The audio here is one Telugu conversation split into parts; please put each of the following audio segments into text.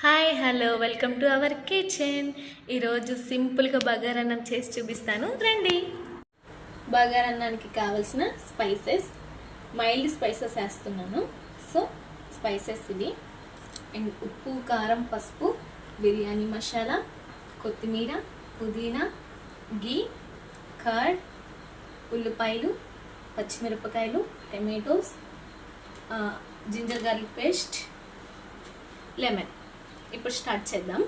Hi hello welcome to our kitchen. ఈరోజు సింపుల్గా బగారన్నం చేసి చూపిస్తాను రండి. బగారన్నానికి కావాల్సిన స్పైసెస్, మైల్డ్ స్పైసెస్ వేస్తున్నాను. సో స్పైసెస్ ఇవి అండ్ ఉప్పు, కారం, పసుపు, బిర్యానీ మసాలా, కొత్తిమీర, పుదీనా, గీ, కర్డ్, ఉల్లిపాయలు, పచ్చిమిరపకాయలు, tomatoes, ginger garlic paste, lemon. ఇప్పుడు స్టార్ట్ చేద్దాం.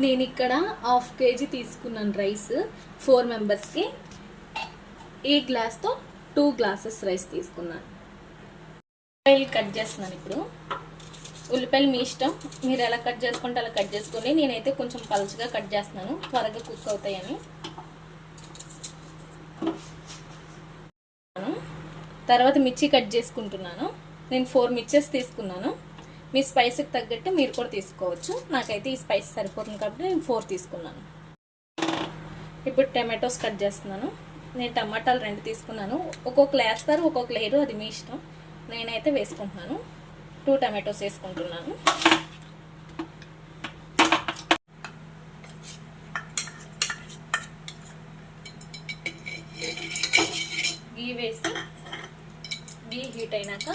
నేను ఇక్కడ 1/2 kg తీసుకున్నాను రైస్. 4 మెంబర్స్కి ఈ గ్లాస్తో 2 glasses రైస్ తీసుకున్నాను. ఉల్లిపాయలు కట్ చేస్తున్నాను. ఇప్పుడు ఉల్లిపాయలు మీ ఇష్టం, మీరు ఎలా కట్ చేసుకుంటే అలా కట్ చేసుకోండి. నేనైతే కొంచెం పలుచగా కట్ చేస్తున్నాను, త్వరగా కుక్ అవుతాయని. తర్వాత మిర్చి కట్ చేసుకుంటున్నాను. నేను 4 మిర్చెస్ తీసుకున్నాను. మీ స్పైస్కి తగ్గట్టు మీరు కూడా తీసుకోవచ్చు. నాకైతే ఈ స్పైస్ సరిపోతుంది కాబట్టి నేను 4 తీసుకున్నాను. ఇప్పుడు టమాటోస్ కట్ చేస్తున్నాను. నేను టమాటాలు 2 తీసుకున్నాను. ఒక్కొక్కరు వేస్తారు, ఒక్కొక్కరు లేరు, అది మీ ఇష్టం. నేనైతే వేసుకుంటున్నాను. 2 టమాటోస్ వేసుకుంటున్నాను. గీ వేసి గీ హీట్ అయినాక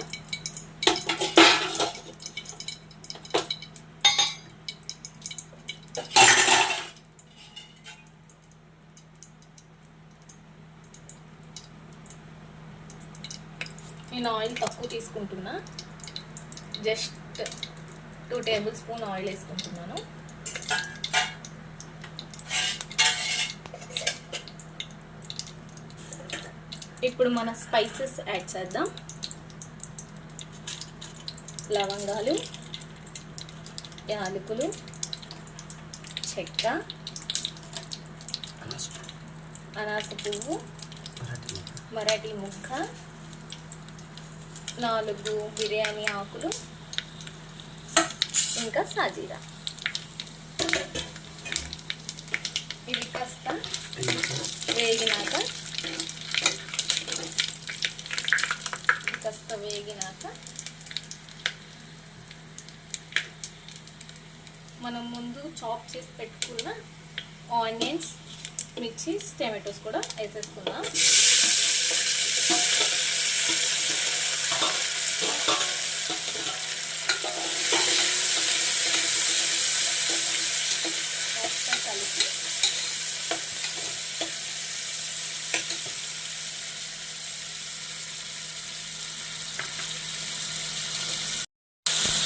నేను ఆయిల్ తక్కువ తీసుకుంటున్నా, జస్ట్ 2 tablespoon ఆయిల్ వేసుకుంటున్నాను. ఇప్పుడు మన స్పైసెస్ యాడ్ చేద్దాం. లవంగాలు, యాలకులు, చెక్క, అనాస పువ్వు, మరాఠీ ముక్క, 4 బిర్యానీ ఆకులు, ఇంకా సాజీరా. ఇవి కాస్త వేగినాక మనం ముందు చాప్ చేసి పెట్టుకున్న ఆనియన్స్, మిర్చీస్, టమాటోస్ కూడా వేసేసుకుందాం. కలిపి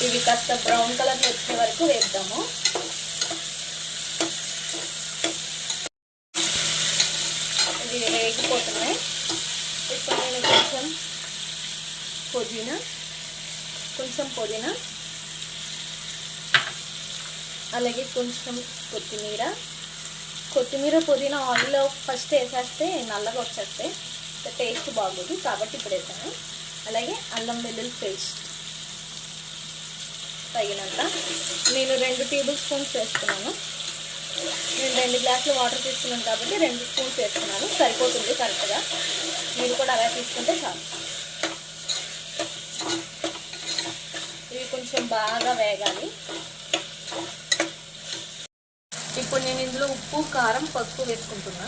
ఇవి కాస్త బ్రౌన్ కలర్ వచ్చే వరకు వేద్దాము. ఇవి వేగిపోతున్నాయి. ఇప్పుడు నేను కొంచెం పుదీనా, అలాగే కొంచెం కొత్తిమీర, పుదీనా ఆయిల్లో ఫస్ట్ వేసేస్తే నల్లగా వచ్చేస్తాయి, టేస్ట్ బాగోదు కాబట్టి ఇప్పుడు వేసాను. అలాగే అల్లం వెల్లుల్లి పేస్ట్ తగినంత. నేను 2 tablespoons వేసుకున్నాను. నేను 2 గ్లాసులు వాటర్ తీసుకున్నాను కాబట్టి 2 స్పూన్స్ వేసుకున్నాను, సరిపోతుంది కరెక్ట్గా. మీరు కూడా అలా తీసుకుంటే చాలు. ఇవి కొంచెం బాగా వేగాలి. ఇప్పుడు నేను ఇందులో ఉప్పు, కారం, పసుపు వేసుకుంటున్నా.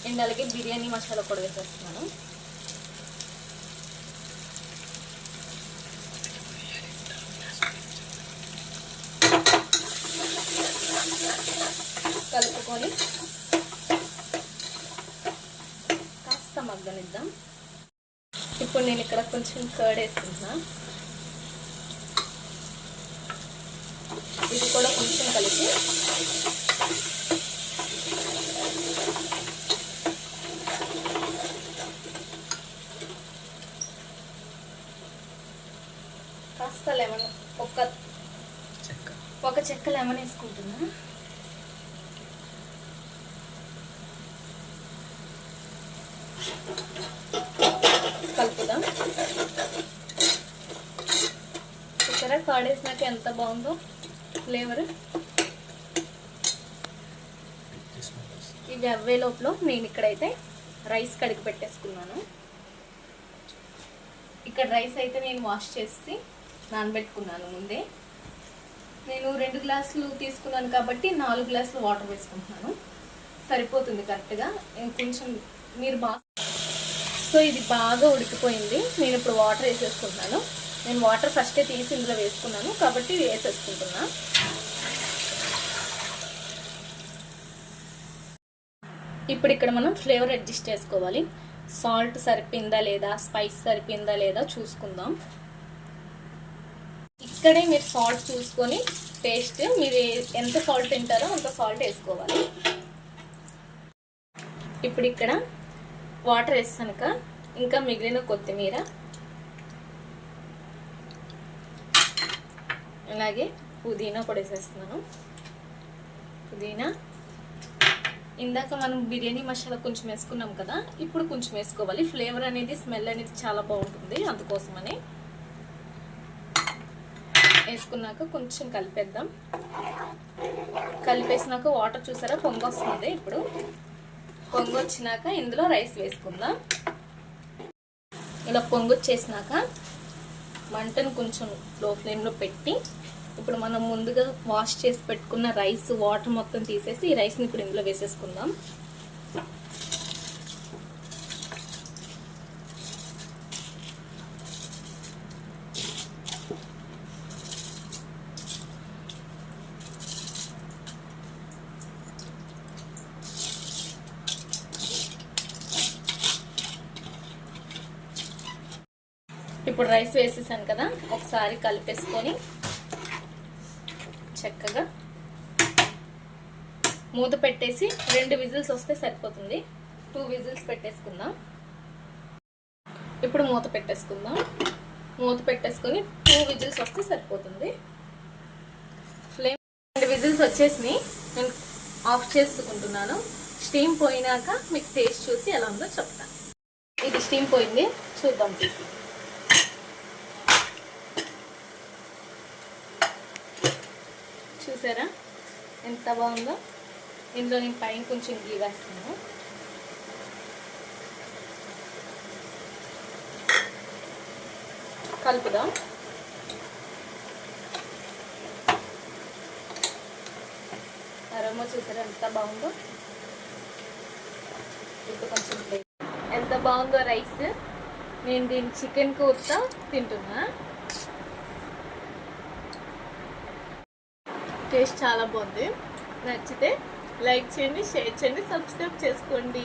అండ్ అలాగే బిర్యానీ మసాలా కూడా వేసేస్తున్నాను. కలుపుకొని కాస్త మగ్గనిద్దాం. ఇప్పుడు నేను ఇక్కడ కొంచెం కర్డ్ వేసుకుంటున్నా. ఇది కూడా కొంచెం కలిపి కాస్త లెమన్, ఒక చెక్క లెమన్ వేసుకుంటున్నా. కలుపుదాం. చూసారా కర్డ్ వేసినాక ఎంత బాగుందో ఫ్లేవర్. ఇవి అవ్వే లోపల నేను ఇక్కడైతే రైస్ కడిగి పెట్టేసుకున్నాను. ఇక్కడ రైస్ అయితే నేను వాష్ చేసి నానబెట్టుకున్నాను ముందే. నేను 2 గ్లాసులు తీసుకున్నాను కాబట్టి 4 గ్లాసులు వాటర్ వేసుకుంటున్నాను, సరిపోతుంది కరెక్ట్గా. కొంచెం మీరు సో ఇది బాగా ఉడికిపోయింది. నేను ఇప్పుడు వాటర్ వేసేసుకుంటున్నాను. నేను వాటర్ ఫస్టే తీసి ఇందులో వేసుకున్నాను కాబట్టి వేసేసుకుంటున్నా. ఇప్పుడు ఇక్కడ మనం ఫ్లేవర్ అడ్జస్ట్ చేసుకోవాలి. సాల్ట్ సరిపోయిందా లేదా, స్పైస్ సరిపోయిందా లేదా చూసుకుందాం. ఇక్కడే మీరు సాల్ట్ చూసుకొని టేస్ట్, మీరు ఎంత సాల్ట్ తింటారో అంత సాల్ట్ వేసుకోవాలి. ఇప్పుడు ఇక్కడ వాటర్ వేసాక ఇంకా మిగిలిన కొత్తిమీర, అలాగే పుదీనా కూడా వేసేస్తున్నాను. పుదీనా ఇందాక మనం బిర్యానీ మసాలా కొంచెం వేసుకున్నాం కదా, ఇప్పుడు కొంచెం వేసుకోవాలి. ఫ్లేవర్ అనేది, స్మెల్ అనేది చాలా బాగుంటుంది, అందుకోసమని వేసుకున్నాక కొంచెం కలిపేద్దాం. కలిపేసినాక వాటర్ చూసారా పొంగు వస్తుంది. ఇప్పుడు పొంగు వచ్చినాక ఇందులో రైస్ వేసుకుందాం. ఇలా పొంగు వచ్చేసినాక మంటను కొంచెం లో ఫ్లేమ్లో పెట్టి ఇప్పుడు మనం ముందుగా వాష్ చేసి పెట్టుకున్న రైస్ వాటర్ మొత్తం తీసేసి ఈ రైస్ని ఇప్పుడు ఇందులో వేసేసుకుందాం. ఇప్పుడు రైస్ వేసేసాను కదా, ఒకసారి కలిపేసుకొని చక్కగా మూత పెట్టేసి 2 విజిల్స్ వస్తే సరిపోతుంది. 2 విజిల్స్ పెట్టేసుకుందాం. ఇప్పుడు మూత పెట్టేసుకుందాం. మూత పెట్టేసుకొని 2 విజిల్స్ వస్తే సరిపోతుంది. ఫ్లేమ్ 2 విజిల్స్ వచ్చేసి నేను ఆఫ్ చేసుకుంటున్నాను. స్టీమ్ పోయినాక మీకు టేస్ట్ చూసి ఎలా ఉందో చెప్తాను. ఇది స్టీమ్ పోయింది, చూద్దాం తీసి. చూసారా ఎంత బాగుందో. ఇందులో నేను పైన కొంచెం గీ వేస్తాను. కలుపుదాం. అరోమా చూసారా ఎంత బాగుందో. ఇప్పుడు కొంచెం ఎంత బాగుందో రైస్. నేను దీన్ని చికెన్ కూరతో తింటున్నా. టేస్ట్ చాలా బాగుంది. నచ్చితే లైక్ చేయండి, షేర్ చేయండి, సబ్స్క్రైబ్ చేసుకోండి.